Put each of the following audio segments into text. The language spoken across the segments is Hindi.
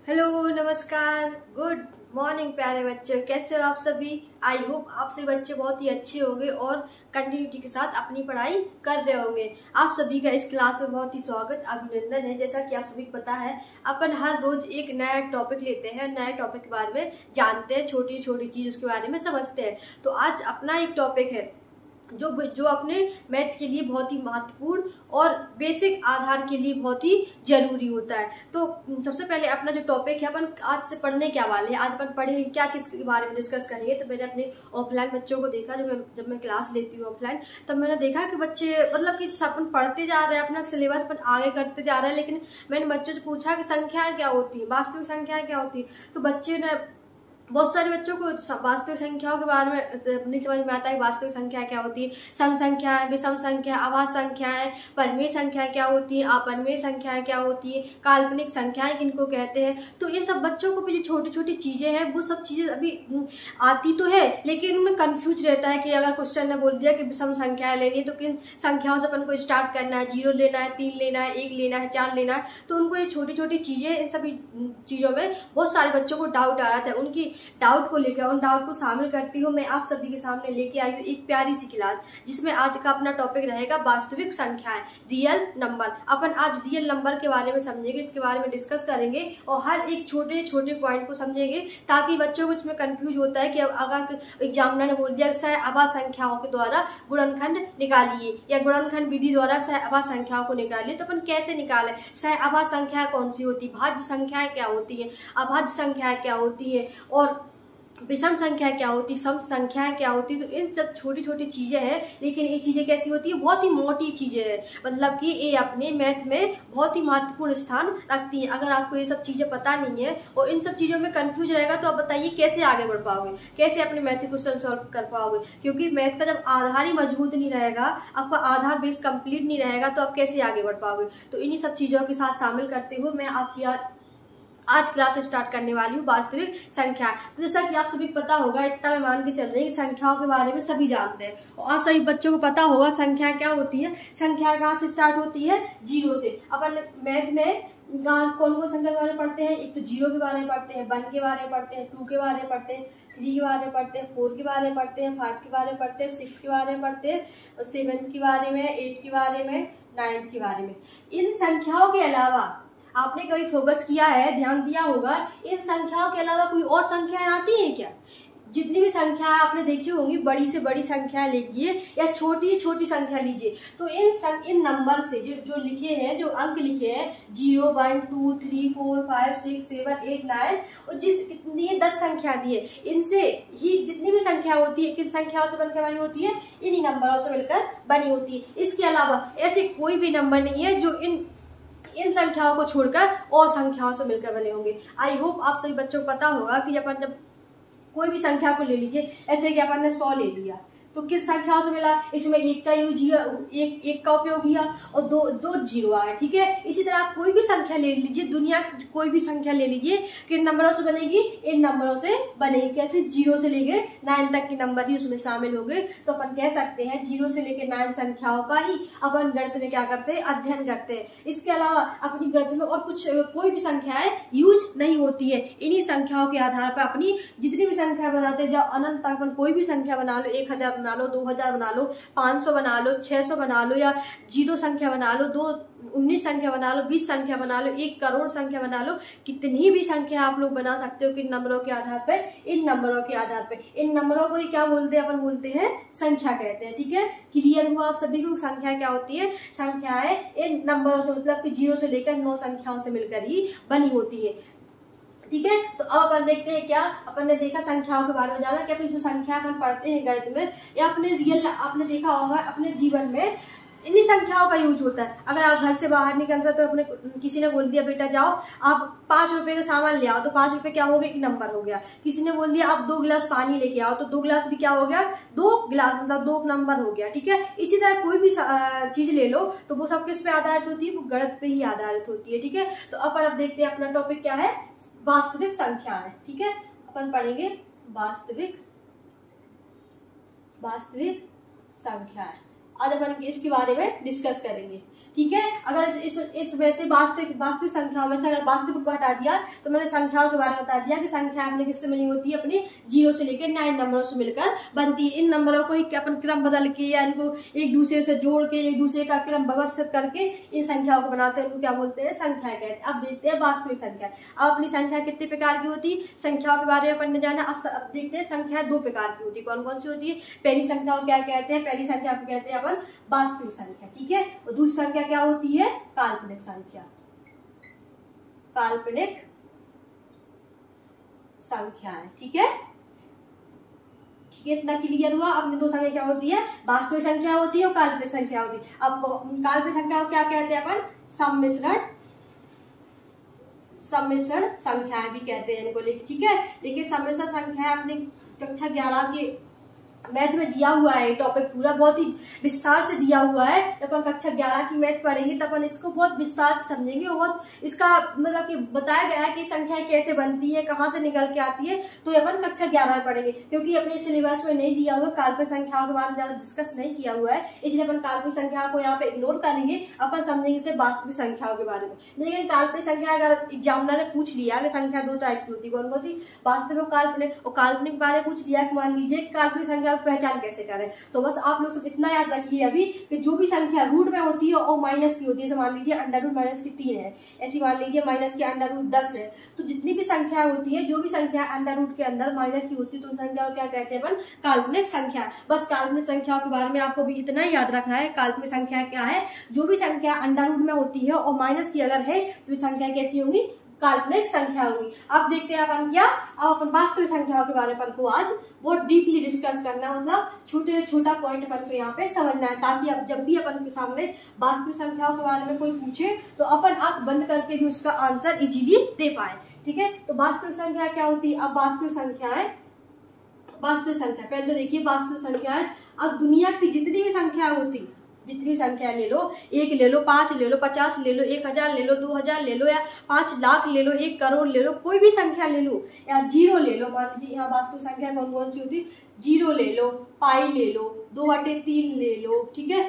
हेलो, नमस्कार, गुड मॉर्निंग प्यारे बच्चे। कैसे हो आप सभी? आई होप आप सभी बच्चे बहुत ही अच्छे होंगे और कंटिन्यूटी के साथ अपनी पढ़ाई कर रहे होंगे। आप सभी का इस क्लास में बहुत ही स्वागत, अभिनंदन है। जैसा कि आप सभी को पता है, अपन हर रोज एक नया टॉपिक लेते हैं, नए टॉपिक के बारे में जानते हैं, छोटी छोटी चीज उसके बारे में समझते हैं। तो आज अपना एक टॉपिक है जो अपने मैथ के लिए बहुत ही महत्वपूर्ण और बेसिक आधार के लिए बहुत ही जरूरी होता है। तो सबसे पहले अपना जो टॉपिक है, अपन आज से पढ़ने क्या वाले हैं, आज अपन पढ़ेंगे क्या, किसके बारे में डिस्कस करेंगे। तो मैंने अपने ऑफलाइन बच्चों को देखा, जब मैं क्लास लेती हूँ ऑफलाइन, तब मैंने देखा कि बच्चे मतलब कि अपन पढ़ते जा रहे हैं, अपना सिलेबस अपन आगे करते जा रहे हैं, लेकिन मैंने बच्चों से पूछा कि संख्याएं क्या होती है, वास्तविक संख्याएं क्या होती है। तो बच्चे ने बहुत सारे बच्चों को वास्तविक संख्याओं के बारे में नहीं समझ में आता है। वास्तविक संख्या क्या होती है, सम संख्याएं, विषम संख्या, अभाज्य संख्याएं, परिमेय संख्याएं क्या होती है, अपरिमेय संख्याएं क्या होती है, काल्पनिक संख्याएं किनको कहते हैं। तो इन सब बच्चों को भी जो छोटी छोटी चीजें हैं, वो सब चीजें अभी आती तो है, लेकिन उनमें कंफ्यूज रहता है कि अगर क्वेश्चन ने बोल दिया कि विषम संख्याएं लेनी है, तो किन संख्याओं से अपन को स्टार्ट करना है, 0 लेना है, 3 लेना है, 1 लेना है, 4 लेना है। तो उनको ये छोटी छोटी चीजें, इन सभी चीजों में बहुत सारे बच्चों को डाउट आ रहा था। उनकी डाउट को लेकर, उन डाउट को शामिल करती हूँ मैं आप सभी के सामने लेके आई हूँ एक प्यारी सी क्लास, जिसमें आज का अपना टॉपिक रहेगा वास्तविक संख्याएं, रियल नंबर। अपन आज रियल नंबर के बारे में समझेंगे, इसके बारे में डिस्कस करेंगे और हर एक छोटे छोटे पॉइंट को समझेंगे, ताकि बच्चों को इसमें कंफ्यूज होता है कि अगर एग्जामिनर ने बोल दिया सहअभाज्य संख्याओं के द्वारा गुणनखंड निकालिए या गुणनखंड विधि द्वारा सहअभाज्य संख्याओं को निकालिए, तो अपन कैसे निकालें, सहअभाज्य संख्या कौन सी होती है, भाज्य संख्याएं क्या होती है, अभाज्य संख्याएं क्या होती है, और विषम संख्या क्या होती, सम संख्याएं क्या होती। तो इन सब छोटी छोटी चीजें हैं, लेकिन ये चीजें कैसी होती है, बहुत ही मोटी चीजें हैं, मतलब कि ये अपने मैथ में बहुत ही महत्वपूर्ण स्थान रखती है। अगर आपको ये सब चीजें पता नहीं है और इन सब चीजों में कंफ्यूज रहेगा, तो आप बताइए कैसे आगे बढ़ पाओगे, कैसे अपने मैथ के क्वेश्चन सॉल्व कर पाओगे। क्योंकि मैथ का जब आधार ही मजबूत नहीं रहेगा, आपका आधार बेस कंप्लीट नहीं रहेगा, तो आप कैसे आगे बढ़ पाओगे। तो इन्हीं सब चीजों के साथ शामिल करते हुए मैं आपकी आज क्लास स्टार्ट करने वाली हूँ वास्तविक संख्या। तो जैसा कि आप सभी पता होगा, इतना मैं मान के चल रही हूँ कि संख्याओं के बारे में सभी जानते हैं और आप सभी बच्चों को पता होगा संख्या क्या होती है। संख्या कहाँ से स्टार्ट होती है, 0 से। अपन मैथ में कौन कौन संख्या के बारे में पढ़ते हैं, एक तो 0 के बारे में पढ़ते हैं, 1 के बारे में पढ़ते हैं, 2 के बारे में पढ़ते हैं, 3 के बारे में पढ़ते हैं, 4 के बारे में पढ़ते हैं, 5 के बारे में पढ़ते हैं, 6 के बारे में पढ़ते हैं, 7 के बारे में, 8 के बारे में, 9 के बारे में। इन संख्याओं के अलावा आपने कभी फोकस किया है, ध्यान दिया होगा, इन संख्याओं के अलावा कोई और संख्याएं आती हैं क्या? जितनी भी संख्याएं आपने देखी होंगी, बड़ी से बड़ी संख्या लीजिए या छोटी छोटी संख्या लीजिए, तो इन नंबर से जो लिखे हैं, जो अंक लिखे हैं, 0, 1, 2, 3, 4, 5, 6, 7, 8, 9, और कितनी 10 संख्या दी है, इनसे ही जितनी भी संख्या होती है, किन संख्याओं से बनकर बनी होती है, इन्हीं नंबरों से मिलकर बनी होती है। इसके अलावा ऐसे कोई भी नंबर नहीं है जो इन संख्याओं को छोड़कर और संख्याओं से मिलकर बने होंगे। आई होप आप सभी बच्चों को पता होगा कि अपन जब कोई भी संख्या को ले लीजिए, ऐसे कि अपन ने 100 ले लिया, तो किस संख्याओं से मिला, इसमें एक का यूज किया, एक का उपयोग किया और दो जीरो आया, ठीक है। इसी तरह आप कोई भी संख्या ले लीजिए, दुनिया की कोई भी संख्या ले लीजिए, किन नंबरों से बनेगी, इन नंबरों से बनेगी। कैसे, 0 से लेकर 9 तक के नंबर ही उसमें शामिल हो गए। तो अपन कह सकते हैं 0 से लेकर 9 संख्याओं का ही अपन गणित में क्या करते हैं, अध्ययन करते हैं। इसके अलावा अपनी गणित में और कोई भी संख्याएं यूज नहीं होती है। इन्हीं संख्याओं के आधार पर अपनी जितनी भी संख्या बनाते हैं, जब अनंत तक अपन कोई भी संख्या बना लो, 1000 बना लो, 2000 बना लो, 500 बना लो, 600 बना लो, या 0 संख्या बना लो, 19 संख्या बना लो, 20 संख्या बना लो, 1 करोड़ संख्या बना लो, कितनी भी संख्या आप लोग बना सकते हो। किन नंबरों के आधार पे, इन नंबरों के आधार पे। इन नंबरों को ही क्या बोलते हैं, अपन बोलते हैं संख्या कहते हैं, ठीक है। क्लियर हुआ आप सभी को, संख्या क्या होती है, संख्याएं इन नंबरों से, मतलब कि 0 से लेकर 9 संख्याओं से मिलकर ही बनी होती है, ठीक है। तो अब अपन देखते हैं, क्या अपन ने देखा संख्याओं के बारे में, जाना कि अपनी जो संख्या अपन पढ़ते हैं गणित में या अपने रियल, आपने देखा होगा अपने जीवन में इन्हीं संख्याओं का यूज होता है। अगर आप घर से बाहर निकल रहे, तो अपने किसी ने बोल दिया बेटा जाओ आप 5 रुपए का सामान ले आओ, तो 5 रुपए क्या हो गया, एक नंबर हो गया। किसी ने बोल दिया आप 2 गिलास पानी लेके आओ, तो 2 गिलास भी क्या हो गया, 2 गिलास, मतलब 2 नंबर हो गया, ठीक है। इसी तरह कोई भी चीज ले लो, तो वो सब किस पे आधारित होती है, वो गणित पे ही आधारित होती है, ठीक है। तो अपन अब देखते हैं अपना टॉपिक क्या है, वास्तविक संख्या है, ठीक है। अपन पढ़ेंगे वास्तविक संख्या है। आज अपन इसके बारे में डिस्कस करेंगे। ठीक है। अगर इस वैसे वास्तविक संख्याओं में से अगर वास्तविक को हटा दिया तो मैंने संख्याओं के बारे में बता दिया कि संख्या अपने किससे मिली होती है, अपने 0 से लेकर 9 नंबरों से मिलकर बनती है। इन नंबरों को ही अपन क्रम बदल के या इनको एक दूसरे से जोड़ के एक दूसरे का क्रम व्यवस्थित करके इन संख्याओं को बनाते हैं, उनको क्या बोलते हैं, संख्या कहते हैं। अब देखते हैं वास्तविक संख्या। अब अपनी संख्या कितने प्रकार की होती है, संख्याओं के बारे में पढ़ने जाना। अब देखते हैं संख्या 2 प्रकार की होती है। कौन कौन सी होती है? पहली संख्या को क्या कहते हैं? पहली संख्या को कहते हैं अपन वास्तविक संख्या, ठीक है। और दूसरी संख्या क्या होती है? काल्पनिक संख्या। काल्पनिक संख्या है, ठीक है। ठीक है, इतना क्लियर हुआ। अब 2 संख्या क्या होती है? वास्तविक संख्या होती है और काल्पनिक संख्या होती है। अब काल्पनिक संख्या को क्या कहते हैं अपन? सम्मिश्रण संख्याएं भी कहते हैं इनको, ठीक है। देखिए सम्मिश्रण संख्या अपनी कक्षा 11 के मैथ में दिया हुआ है। टॉपिक पूरा बहुत ही विस्तार से दिया हुआ है। जब अपन कक्षा 11 की मैथ पढ़ेंगे तब अपन इसको बहुत विस्तार से समझेंगे और बहुत इसका मतलब कि बताया गया है कि संख्याएं कैसे बनती है, कहाँ से निकल के आती है, तो अपन कक्षा 11 में पढ़ेंगे। क्योंकि अपने सिलेबस में नहीं दिया हुआ, काल्पनिक संख्याओं के बारे में ज्यादा डिस्कस नहीं किया हुआ है, इसलिए अपन काल्पनिक संख्या को यहाँ पे इग्नोर करेंगे। अपन समझेंगे सिर्फ वास्तविक संख्याओं के बारे में। लेकिन काल्पनिक संख्या अगर एग्जामिनर ने पूछ लिया कि संख्या 2 टाइप की होती है, कौन कौन सी? वास्तविक और काल्पनिक। और काल्पनिक बारे में पूछ लिया कि मान लीजिए काल्पनिक संख्या पहचान कैसे करें, तो बस आप लोग सब इतना याद रखिए अभी कि जो भी संख्या रूट में होती है और माइनस की होती है, जैसे मान लीजिए अंडर रूट माइनस की 3 है, ऐसी मान लीजिए माइनस की अंडर रूट 10 है, तो जितनी भी संख्या होती है, जो भी संख्या अंडर रूट के अंदर माइनस की होती है, तो उन संख्या को क्या कहते हैं अपन? काल्पनिक संख्या। बस काल्पनिक संख्याओं के बारे में आपको भी इतना ही याद रखना है। काल्पनिक संख्या क्या है? जो भी संख्या अंडर रूट में होती है और माइनस की अगर है तो संख्या कैसी होंगी? काल्पनिक संख्या होगी। अब देखते हैं अपन क्या, अब अपन वास्तविक संख्याओं के बारे में अपन को आज बहुत डीपली डिस्कस करना है। मतलब छोटा पॉइंट अपन को यहाँ पे समझना है, ताकि अब जब भी अपन के सामने वास्तविक संख्याओं के बारे में कोई पूछे तो अपन आंख बंद करके भी उसका आंसर इजीली दे पाए, ठीक है। तो वास्तविक संख्या क्या होती है? अब वास्तविक संख्या पहले तो देखिए वास्तविक संख्या है। अब दुनिया की जितनी भी संख्या होती, जितनी संख्या ले लो, 1 ले लो, 5 ले लो, 50 ले लो, 1000 ले लो, 2000 ले लो, या 5 लाख ले लो, 1 करोड़ ले लो, कोई भी संख्या ले लो, या 0 ले लो। मान लीजिए यहाँ वास्तविक संख्या कौन कौन सी होती? 0 ले लो, पाई ले लो, 2/3 ले लो, ठीक है,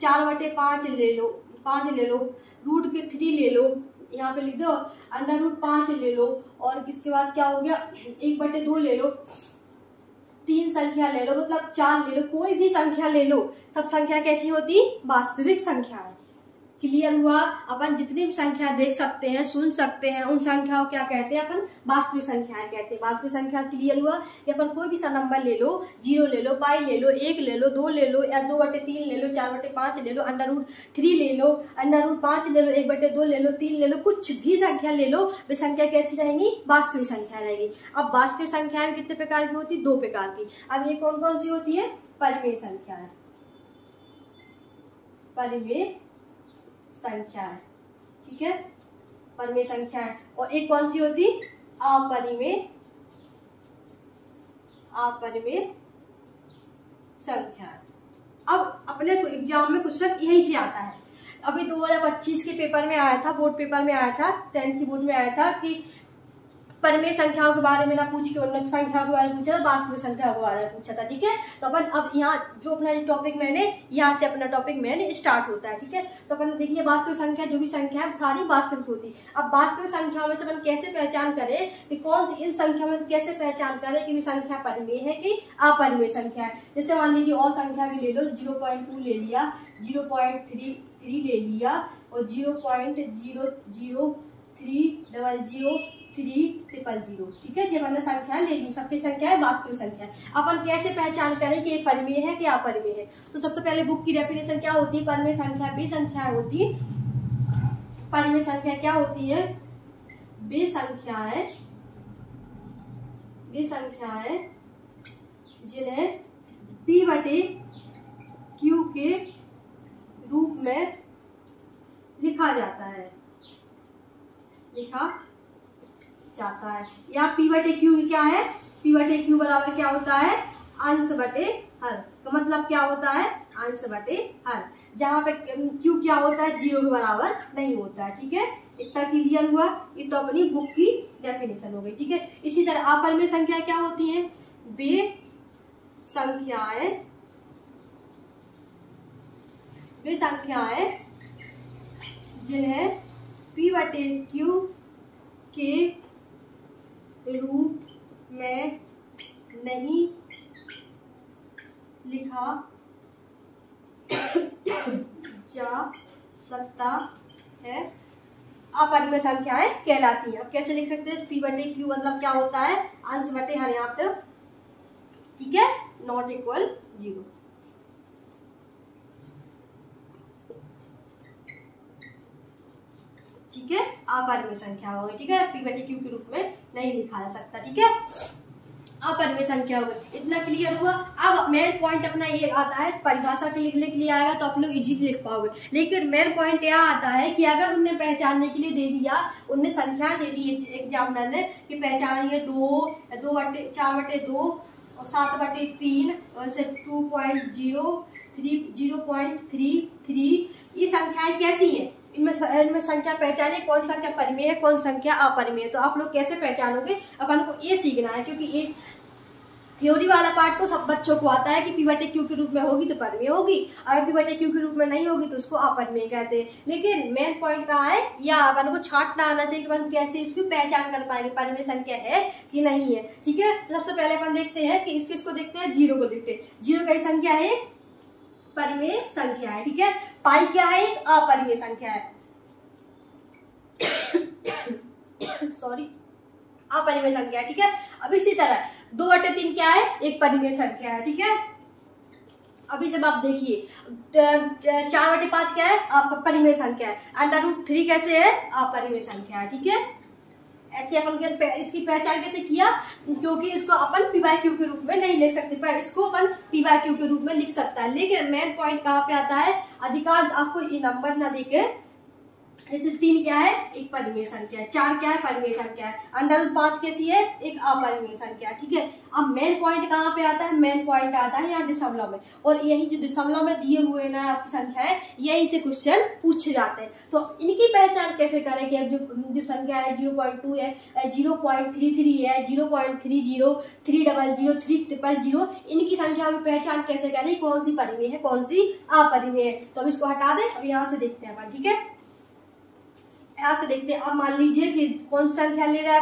4/5 ले लो, 5 ले लो, रूट के 3 ले लो, यहाँ पे लिख दो, अंडर रूट 5 ले लो, और इसके बाद क्या हो गया? 1/2 ले लो, 3 संख्या ले लो, मतलब 4 ले लो, कोई भी संख्या ले लो, सब संख्या कैसी होती? वास्तविक संख्या है। क्लियर हुआ? अपन जितनी भी संख्या देख सकते हैं, सुन सकते हैं, उन संख्याओं क्या कहते हैं? अपन वास्तविक संख्याएं कहते हैं। वास्तविक संख्या क्लियर हुआ कि अपन कोई भी सा नंबर ले लो, 0 ले लो, पाई ले लो, 1 ले लो, 2 ले लो, या 2/3 ले लो, 4/5 ले लो, अंडर रूट 3 ले लो, अंडर रूट 5 ले लो, 1/2 ले लो, 3 ले लो, कुछ भी संख्या ले लो, वे संख्या कैसी रहेंगी? वास्तविक संख्या रहेगी। अब वास्तविक संख्या में कितने प्रकार की होती? 2 प्रकार की। अब ये कौन कौन सी होती है? परिमेय संख्या है, परिमेय संख्या है, ठीक है, परिमेय संख्या है। और एक कौन सी होती? अपरिमेय संख्या है। अब अपने को एग्जाम में क्वेश्चन यही से आता है। अभी 2025 के पेपर में आया था, बोर्ड पेपर में आया था, 10th की बोर्ड में आया था कि परिमेय संख्याओं के बारे में ना पूछ के उन्होंने संख्याओं के बारे में पूछा था, वास्तविक संख्याओं के बारे में पूछा था, ठीक है। तो अपन अब यहाँ जो अपना टॉपिक यहाँ से अपना टॉपिक स्टार्ट होता है, ठीक है। तो अपन देखिए वास्तविक संख्या, जो भी संख्या है सारी वास्तविक होती है। अब वास्तविक संख्याओं में से अपन कैसे पहचान करें कि कौन सी, इन संख्या में से कैसे पहचान करें कि संख्या परिमेय है कि अपरिमेय संख्या है। जैसे मान लीजिए और संख्या भी ले लो, 0.2 ले लिया, 0.33 ले लिया, और 0.003003000, ठीक है। जब हमने संख्या ले ली, सबकी संख्या है वास्तविक संख्या है। अपन कैसे पहचान करें कि ये परिमेय है कि अपरिमेय है? तो सबसे पहले बुक की डेफिनेशन क्या होती है? परिमेय संख्या वे संख्याएं होती, परिमेय संख्या क्या होती है? वे संख्याएं जिन्हें P/Q के रूप में लिखा जाता है, या P/Q क्या है? P/Q बराबर क्या होता है? अंश बटे हर। तो मतलब क्या होता है? अंश बटे हर। जहां पे Q क्या होता है? 0 के बराबर नहीं होता है, ठीक है। इतना क्लियर हुआ? ये तो अपनी बुक की डेफिनेशन हो गई, ठीक है। इसी तरह अपरिमेय संख्या क्या होती है? वे संख्याएं जिन्हें P/Q के रूप में नहीं लिखा जा सकता है, अपरिमेय संख्याएं कहलाती हैं। अब कैसे लिख सकते हैं? P/Q मतलब क्या होता है? अंश बटे हर यहाँ तक, ठीक है, नॉट इक्वल 0। ठीक है, अपरिमेय संख्या होगी। ठीक है, P/Q के रूप में नहीं लिखा जा सकता। ठीक है, अपरिमेय संख्या होगी। इतना क्लियर हुआ। अब मेन पॉइंट अपना ये आता है, परिभाषा के लिखने के लिए आएगा तो आप लोग इजीली लिख पाओगे, लेकिन मेन पॉइंट यह आता है कि अगर उन्हें पहचानने के लिए दे दिया, उन्हें संख्या दे दी एग्जामिनर ने कि पहचानिए 4/2 और 7/3 और 2.0 0.33, ये संख्याएं कैसी है? इनमें संख्या पहचाने, कौन संख्या परिमेय है, कौन संख्या अपरिमेय है। तो आप लोग कैसे पहचानोगे? अपन को ये सीखना है, क्योंकि ये थ्योरी वाला पार्ट तो सब बच्चों को आता है कि P/Q के रूप में होगी तो परिमेय होगी, अगर P/Q के रूप में नहीं होगी तो उसको अपरिमेय कहते हैं। लेकिन मेन पॉइंट कहाँ है? या अपन को छांटना आना चाहिए कि अपन कैसे इसकी पहचान कर पाएंगे परिमेय संख्या है कि नहीं है। ठीक है, तो सबसे पहले अपन देखते हैं कि इसको देखते हैं, 0 को देखते हैं। 0 कई संख्या है? परिमेय संख्या है। ठीक है, पाई क्या है? अपरिमेय संख्या है। सॉरी, अपरिमेय संख्या है। ठीक है, अब इसी तरह 2/3 क्या है? एक परिमेय संख्या है। ठीक है, अभी जब आप देखिए 4/5 क्या है? आप परिमेय संख्या है। √3 कैसे है? अपरिमेय संख्या है। ठीक है, ऐसे अपन इसकी पहचान कैसे किया? क्योंकि इसको अपन P/Q के रूप में नहीं लिख सकते, पर इसको अपन P/Q के रूप में लिख सकता है। लेकिन मेन पॉइंट कहाँ पे आता है? अधिकांश आपको ये नंबर ना देके, जैसे 3 क्या है? एक परिमेय संख्या है। 4 क्या है? परिमेय संख्या है। √5 कैसी है? एक अपरिमेय संख्या है। ठीक है, अब मेन पॉइंट कहाँ पे आता है? मेन पॉइंट आता है यहाँ दशमलव में, और यही जो दशमलव में दिए हुए ना आपकी संख्या है, यही से क्वेश्चन पूछे जाते हैं। तो इनकी पहचान कैसे करें कि जो संख्या है 0.2 है, 0.33 है, 0.30, 300, 300, इनकी संख्या की पहचान कैसे करें? कौन सी परिमेय है, कौन सी अपरिमेय है? तो अब इसको हटा दें, अब यहाँ से देखते हैं अपन। ठीक है, यहाँ से देखते हैं। अब मान लीजिए कि कौन सी संख्या ले रहा है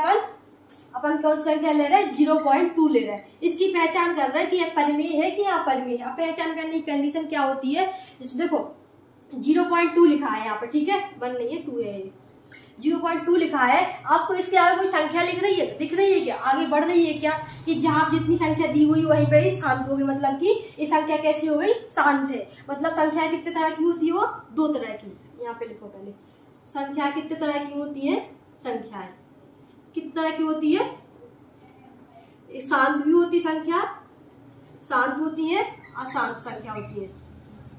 अपन कौन सी संख्या ले रहे हैं? 0.2 ले रहे हैं। इसकी पहचान कर रहे हैं कि यह परिमेय है कि अपरिमेय है। अब पहचान करने की कंडीशन क्या होती है? जैसे देखो 0.2 लिखा है यहाँ पे, ठीक है, 1 नहीं है 2 है, 0.2 लिखा है। आपको इसके आगे कोई संख्या लिख रही है, दिख रही है क्या? आगे बढ़ रही है क्या? कि जहां जितनी संख्या दी हुई वहीं पे ही शांत होगी, मतलब कि ये संख्या कैसी हो गई? शांत है। मतलब संख्या कितने तरह की होती है? वो 2 तरह की। यहाँ पे लिखो पहले, संख्या कितने तरह की होती है? संख्याएं कितने तरह की होती है? शांत भी होती संख्या, शांत होती है, अशांत संख्या होती है।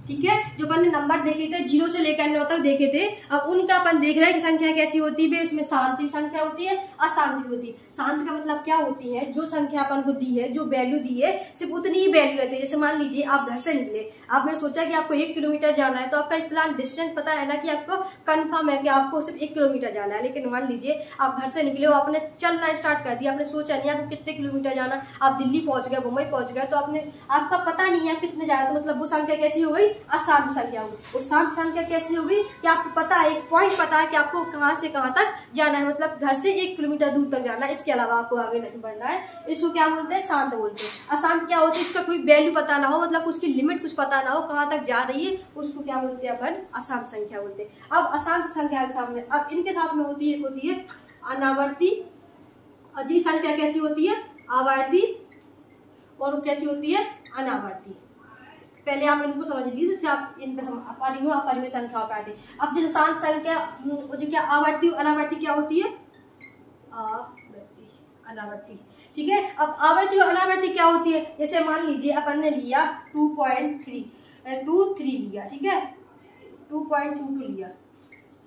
ठीक है, जो अपन ने नंबर देखे थे 0 से लेकर 9 तक देखे थे, अब उनका अपन देख रहे हैं कि संख्या कैसी होती है। इसमें शांत भी संख्या होती है, अशांत भी होती है। शांत का मतलब क्या होती है? जो संख्या अपन को दी है, जो वैल्यू दी है, सिर्फ उतनी ही वैल्यू रहती है। जैसे मान लीजिए आप घर से निकले, आपने सोचा कि आपको 1 किलोमीटर जाना है, तो आपका एक प्लान डिस्टेंस पता है ना कि आपको कंफर्म है कि आपको सिर्फ 1 किलोमीटर जाना है। लेकिन मान लीजिए आप घर से निकले हो, आपने चलना स्टार्ट कर दिया, आपने सोचा नहीं आपको कितने किलोमीटर जाना, आप दिल्ली पहुंच गए, मुंबई पहुंच गए, तो आपका पता नहीं है कितने जाना, तो मतलब वो संख्या कैसी हो गई? अशांत संख्या होगी। और शांत संख्या कैसी होगी? कि आपको पता है, एक पॉइंट पता है कि आपको कहां से कहां तक जाना है, मतलब घर से 1 किलोमीटर दूर तक जाना है, इसके अलावा आपको आगे नहीं बढ़ना है। इसको क्या बोलते हैं? शांत बोलते हैं। अशांत क्या होती है? इसका कोई वैल्यू पता ना हो, मतलब उसकी लिमिट कुछ पता ना हो, कहां तक जा रही है, उसको क्या बोलते हैं? अपन अशांत संख्या बोलते हैं। अब अशांत संख्या के सामने अब इनके साथ में होती है अनावर्ती। अजी संख्या कैसी होती है? आवर्ती। और कैसी होती है? अनावर्ती। पहले आप इनको समझ लीजिए, जैसे आप इनका अपरिमेय संख्या पे आते। अब जो शांत संख्या, जो क्या आवर्ती अनावर्ती क्या होती है? आवर्ती अनावर्ती। ठीक है, अब आवर्ती और अनावर्ती क्या होती है? जैसे मान लीजिए अपन ने लिया 2.23 लिया, ठीक है, 2.22 लिया,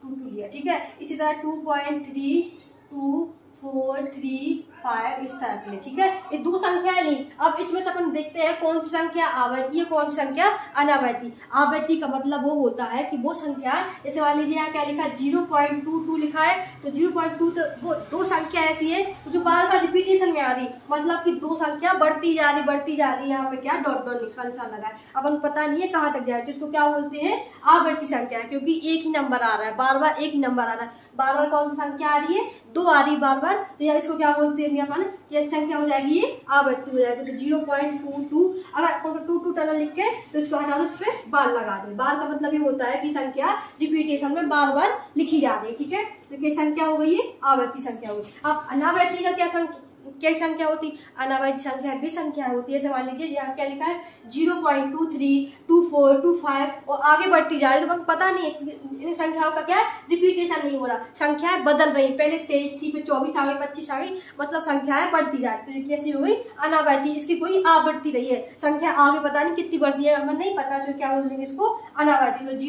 22 लिया, ठीक है। इसी तरह 2.324 4 3 5 इस तरह के लिए, ठीक है। ये दो संख्याएं ली। अब इसमें से अपन देखते हैं कौन सी संख्या आवर्ती है, कौन सी संख्या अनावर्ती। आवर्ती का मतलब वो होता है कि वो संख्या, जैसे मान लीजिए यहाँ क्या लिखा है 0.22 लिखा है, तो 0.2 तो वो दो संख्या ऐसी है जो बार बार रिपीटेशन में आ रही, मतलब कि दो संख्या बढ़ती जा रही। यहाँ पे क्या डॉट डॉट निशान लगा है, अपन पता नहीं है कहाँ तक जाए, तो इसको क्या बोलते हैं आवर्ती संख्या, क्योंकि एक ही नंबर आ रहा है, बार बार एक ही नंबर आ रहा है। बार बार कौन सी संख्या आ रही है, 2 आ रही है बार बार, तो यार इसको क्या बोलते हैं अपन, ये संख्या हो जाएगी, ये आवर्ती हो जाएगी। तो 0.22, अगर अपन 22 टनल लिख के तो इसको हटा दो, इस पे बार लगा दे। बार का मतलब ये होता है कि संख्या रिपीटेशन में बार बार लिखी जा रही है, ठीक है। तो क्या संख्या हो गई, ये आवर्ती संख्या हो गई। अब अनावर्ती का क्या संख्या होती, अनावर्ती संख्या वे संख्या होती है, जैसे मान लीजिए यहाँ क्या लिखा है 0.23 24 25 और आगे बढ़ती जा रही है, तो पता नहीं इन संख्याओं का क्या रिपीटेशन नहीं हो रहा, संख्याएं बदल रही, पहले 23 थी, फिर 24 आ गई, 25 आ गई, मतलब संख्याएं बढ़ती जा रही। तो कैसी हो गई अनावर्ती, इसकी कोई आवर्ती रही है, संख्या आगे पता नहीं कितनी बढ़ती है, हमें नहीं पता, जो क्या बोलेंगे इसको अनावर्ती। तो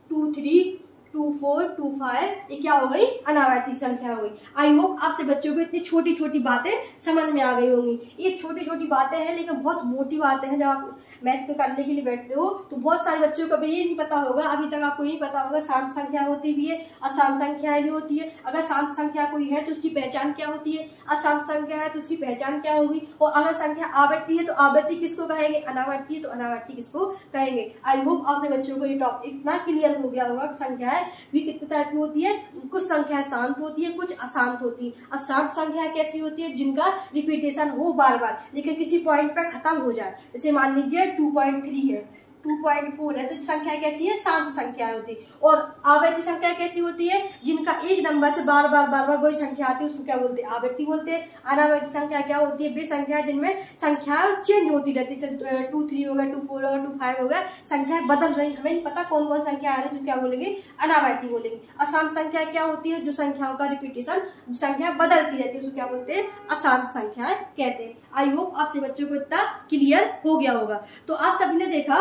0.23 24 25 ये क्या हो गई अनावर्ती संख्या हो गई। आई होप आपसे बच्चों को इतनी छोटी छोटी बातें समझ में आ गई होंगी। ये छोटी छोटी बातें हैं लेकिन बहुत मोटी बातें हैं। जब आप मैथ को करने के लिए बैठते हो तो बहुत सारे बच्चों को भी ये नहीं पता होगा, अभी तक आपको ये नहीं पता होगा शांत संख्या होती भी है, अशांत संख्याएं भी होती है। अगर शांत संख्या कोई है तो उसकी पहचान क्या होती है, अशांत संख्या है तो उसकी पहचान क्या होगी, और अगर संख्या आवर्ती है तो आवर्ती किसको कहेंगे, अनावर्ती है तो अनावर्ती किसको कहेंगे। आई होप आपने बच्चों को ये टॉपिक इतना क्लियर हो गया होगा कि संख्या भी कितने टाइप की होती है, कुछ संख्या शांत होती है, कुछ अशांत होती है। अब शांत संख्या कैसी होती है, जिनका रिपीटेशन हो बार बार लेकिन किसी पॉइंट पर खत्म हो जाए, जैसे मान लीजिए 2.3 है, 2.4 है, तो संख्या कैसी है, शांत संख्या होती है। और आवर्ती संख्या कैसी होती है, जिनका एक नंबर से बार बार वही संख्या आती है, उसको क्या बोलते हैं, आवर्ती बोलते हैं। अनावर्ती संख्या क्या होती है, वे संख्या जिनमें संख्या चेंज होती रहती है, 2 3 हो गया, 2 4 हो गया, 2 5 हो गया, संख्याएं बदल रही, हमें नहीं पता कौन कौन संख्या आ रही है, जो क्या बोलेंगे अनावर्ती बोलेंगे। अशांत संख्या क्या होती है, जो संख्याओं का रिपीटेशन, जो संख्या बदलती रहती है, उसको क्या बोलते हैं, अशांत संख्याएं कहते हैं। आई होप आपसे बच्चों को इतना क्लियर हो गया होगा। तो आप सबने देखा,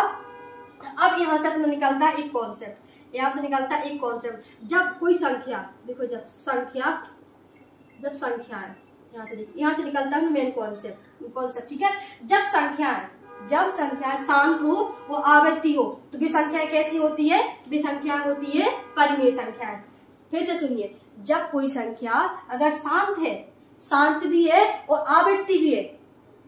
अब यहाँ से अपना निकलता है एक कॉन्सेप्ट, यहाँ से निकलता है एक कॉन्सेप्ट, जब कोई संख्या, देखो जब संख्या है, यहाँ से निकलता है मेन कॉन्सेप्ट, ठीक है। जब संख्या शांत हो, वो आवर्ती हो, तो वे संख्या कैसी होती है, वे संख्या होती है परिमेय संख्या। फिर से सुनिए, जब कोई संख्या अगर शांत भी है और आवर्ती भी है,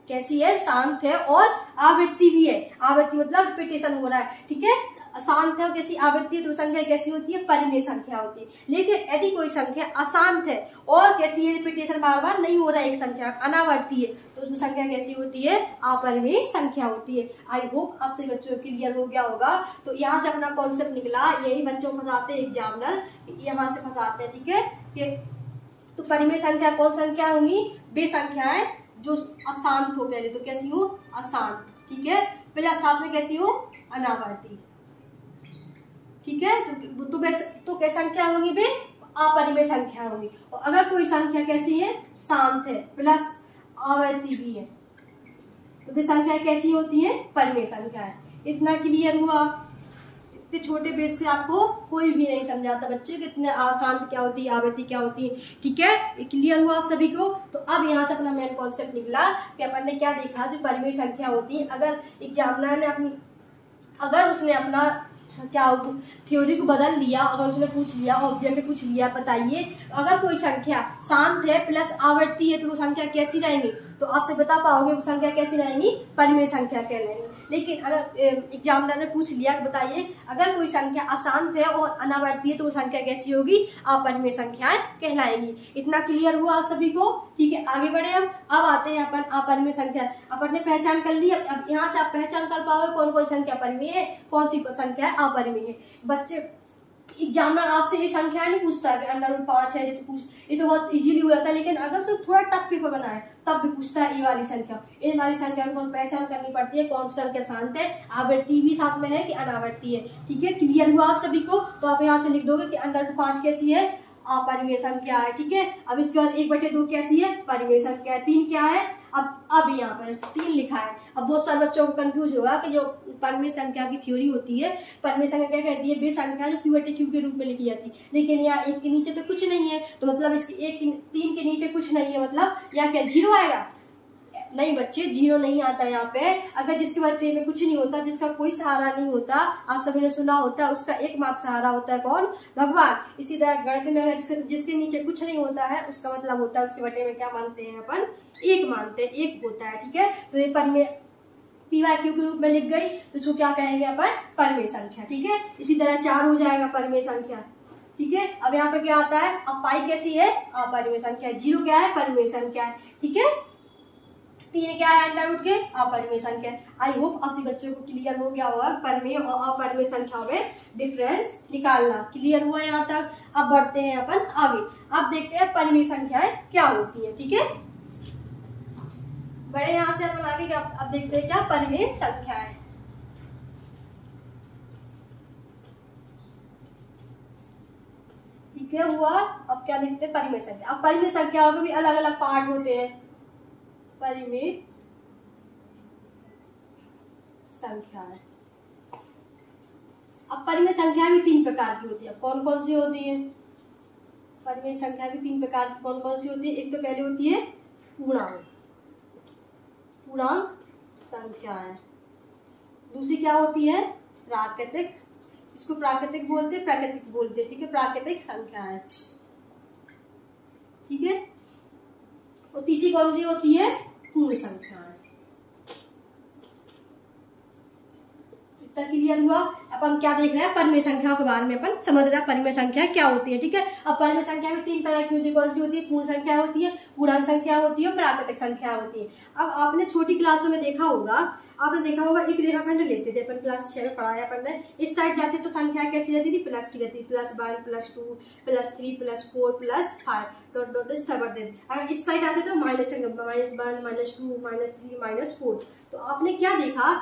कैसी है, शांत है और आवर्ती भी है। आवर्ती मतलब रिपीटेशन हो रहा है, ठीक है। शांत है और कैसी आवर्ती है, तो संख्या कैसी होती है, परिमेय संख्या होती है। लेकिन यदि कोई संख्या अशांत है और कैसी है, रिपीटेशन बार बार नहीं हो रहा है, एक संख्या अनावर्ती है, तो उसमें संख्या कैसी होती है, अपरिमेय संख्या होती है। आई होप आपसे बच्चों को क्लियर हो गया होगा। तो यहाँ से अपना कॉन्सेप्ट निकला, यही बच्चों को फंसाते हैं एग्जामिनर, यहाँ से फंसाते हैं, ठीक है। तो परिमेय संख्या कौन संख्या होंगी, वे संख्याएं जो अशांत हो, पहले तो कैसी हो, अशांत, ठीक है। पहले अशांत में कैसी हो, अनावर्ती, ठीक है। तो क्या संख्या होंगी, वे अपरिमेय संख्या होंगी। और अगर कोई संख्या कैसी है, शांत है प्लस आवर्ती भी है, तो वे संख्या कैसी होती है, परिमेय संख्या है। इतना क्लियर हुआ। इतने छोटे बेस से आपको कोई भी नहीं समझाता बच्चे कि इतने अशांत क्या होती है, आवर्ती क्या होती है, ठीक है। क्लियर हुआ आप सभी को। तो अब यहाँ से अपना मेन कॉन्सेप्ट निकला कि अपन ने क्या देखा, जो परिमेय संख्या होती है, अगर एग्जामिनर ने अगर उसने अपना क्या थ्योरी को बदल लिया, अगर उसने पूछ लिया, ऑब्जेक्ट पूछ लिया, बताइए अगर कोई संख्या शांत है प्लस आवर्ती है तो वो संख्या कैसी रहेंगी, तो आपसे बता पाओगे वो संख्या कैसी रहेंगी, परिमेय संख्या कहलाएंगी। लेकिन अगर एग्जामिनर ने पूछ लिया कि बताइए अगर कोई संख्या अशांत है और अनावर्ती है तो वो संख्या कैसी होगी, अपरिमेय संख्याएं कहलाएंगी। इतना क्लियर हुआ आप सभी को, ठीक है। आगे बढ़े, अब आते हैं अपन अपरिमेय संख्या। अपन ने पहचान कर ली, अब यहाँ से आप पहचान कर पाओगे कौन कौन संख्या परिमेय है, कौन सी संख्या अपरिमेय है। बच्चे एग्जामिनर आपसे ये संख्या नहीं पूछता है कि अंडर रूट 5 है, ये तो बहुत इजीली हो जाता है। लेकिन अगर तो थोड़ा टफ पेपर बना है तब भी पूछता है ये वाली संख्या को पहचान करनी पड़ती है, कौन सी संख्या शांत है, आवर्ती भी साथ में है कि अनावर्ती है, ठीक है। क्लियर हुआ आप सभी को। तो आप यहाँ से लिख दोगे कि अंडर रूट 5 कैसी है, अपरिमेय संख्या है। ठीक है, अब इसके बाद 1/2 कैसी है? परिमेय संख्या है। 3 क्या है? अब यहाँ पर 3 लिखा है। अब बहुत सारे बच्चों को कंफ्यूज होगा कि जो परिमेय संख्या की थ्योरी होती है, परिमेय संख्या क्या कहती है? वे संख्या जो P/Q के रूप में लिखी जाती है। लेकिन यहाँ 1 के नीचे तो कुछ नहीं है, तो मतलब इसकी 3 के नीचे कुछ नहीं है, मतलब यहाँ क्या 0 आएगा? नहीं बच्चे, 0 नहीं आता यहाँ पे। अगर जिसके बच्चे में कुछ नहीं होता, जिसका कोई सहारा नहीं होता, आप सभी ने सुना होता है, उसका एकमात्र सहारा होता है कौन? भगवान। इसी तरह गणित में अगर जिसके नीचे कुछ नहीं होता है, उसका मतलब होता है उसके बटे में क्या मानते हैं अपन? 1 मानते हैं, 1 होता है। ठीक है, तो ये परिमेय P/Q के रूप में लिख गई, तो इसको क्या कहेंगे अपन? परिमेय संख्या। ठीक है, इसी तरह 4 हो जाएगा परिमेय संख्या। ठीक है, अब यहाँ पे क्या आता है? अब पाई कैसी है? अपरिमेय संख्या। 0 क्या है? परिमेय संख्या है। ठीक है, 3 क्या है? अंडर रूट के अपरिमेय संख्या। आई होप सभी बच्चों को क्लियर हो गया होगा परिमेय और अपरिमेय संख्याओं में डिफरेंस निकालना। क्लियर हुआ यहाँ तक? अब बढ़ते हैं अपन आगे। अब देखते हैं परिमेय संख्याएं क्या होती है। ठीक है, बड़े यहाँ से अपन आगे अब देखते हैं क्या परिमेय संख्या है। ठीक है, हुआ। अब क्या देखते हैं? परिमेय संख्या। अब परिमेय संख्याओं के भी अलग अलग पार्ट होते हैं। परिमेय संख्या है। अब परिमेय संख्या भी 3 प्रकार की होती है। कौन कौन सी होती है? परिमेय संख्या भी 3 प्रकार की कौन कौन सी होती है? एक तो पहले होती है पूर्णांक संख्या है। दूसरी क्या होती है? प्राकृतिक। इसको प्राकृतिक बोलते हैं, प्राकृतिक बोलते हैं। ठीक है, प्राकृतिक संख्या है। ठीक है, और तीसरी कौन सी होती है? पूर्ण संख्या है। इतना क्लियर हुआ? अब हम क्या देख रहे हैं? परिमेय संख्याओं के बारे में अपन समझ रहे हैं परिमेय संख्या क्या होती है। ठीक है, अब परिमेय संख्या में 3 तरह की होती है। कौन सी होती है? पूर्ण संख्या होती है, पूर्णांक संख्या होती है और प्राकृतिक संख्या होती है। अब आपने छोटी क्लासों में देखा होगा, एक रेखाखंड लेते थे अपन, क्लास 6 में पढ़ाया अपन ने। इस साइड जाते तो संख्या कैसी रहती थी? प्लस की रहती थी। +1 +2 +3 +4 +5 डॉट डॉट इस तरह बढ़ते थे। अगर इस साइड आते तो -1 -2 -3 -4। तो आपने क्या देखा?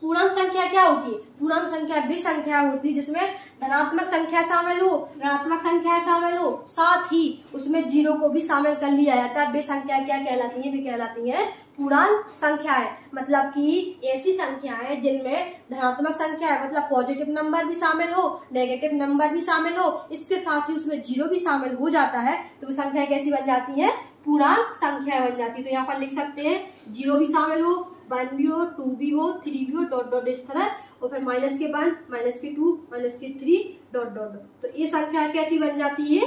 पूर्णांक संख्या क्या होती है? पूर्णांक संख्या वे संख्या होती है जिसमें धनात्मक संख्या शामिल हो, ऋणात्मक संख्या शामिल हो, साथ ही उसमें 0 को भी शामिल कर लिया जाता है। वे संख्या क्या कहलाती है? वे कहलाती है पूर्णांक संख्या है। मतलब कि ऐसी संख्या है जिनमें धनात्मक संख्या है, मतलब पॉजिटिव नंबर भी शामिल हो, नेगेटिव नंबर भी शामिल हो, इसके साथ ही उसमें 0 भी शामिल हो जाता है, तो वो संख्या कैसी बन जाती है? पूर्णांक संख्या बन जाती है। तो यहाँ पर लिख सकते हैं 0 भी शामिल हो, 1 भी हो, 2 भी हो, 3 भी हो, डॉट डॉट इस तरह, और फिर -1 -2 -3 डॉट डॉट। तो ये संख्या कैसी बन जाती है?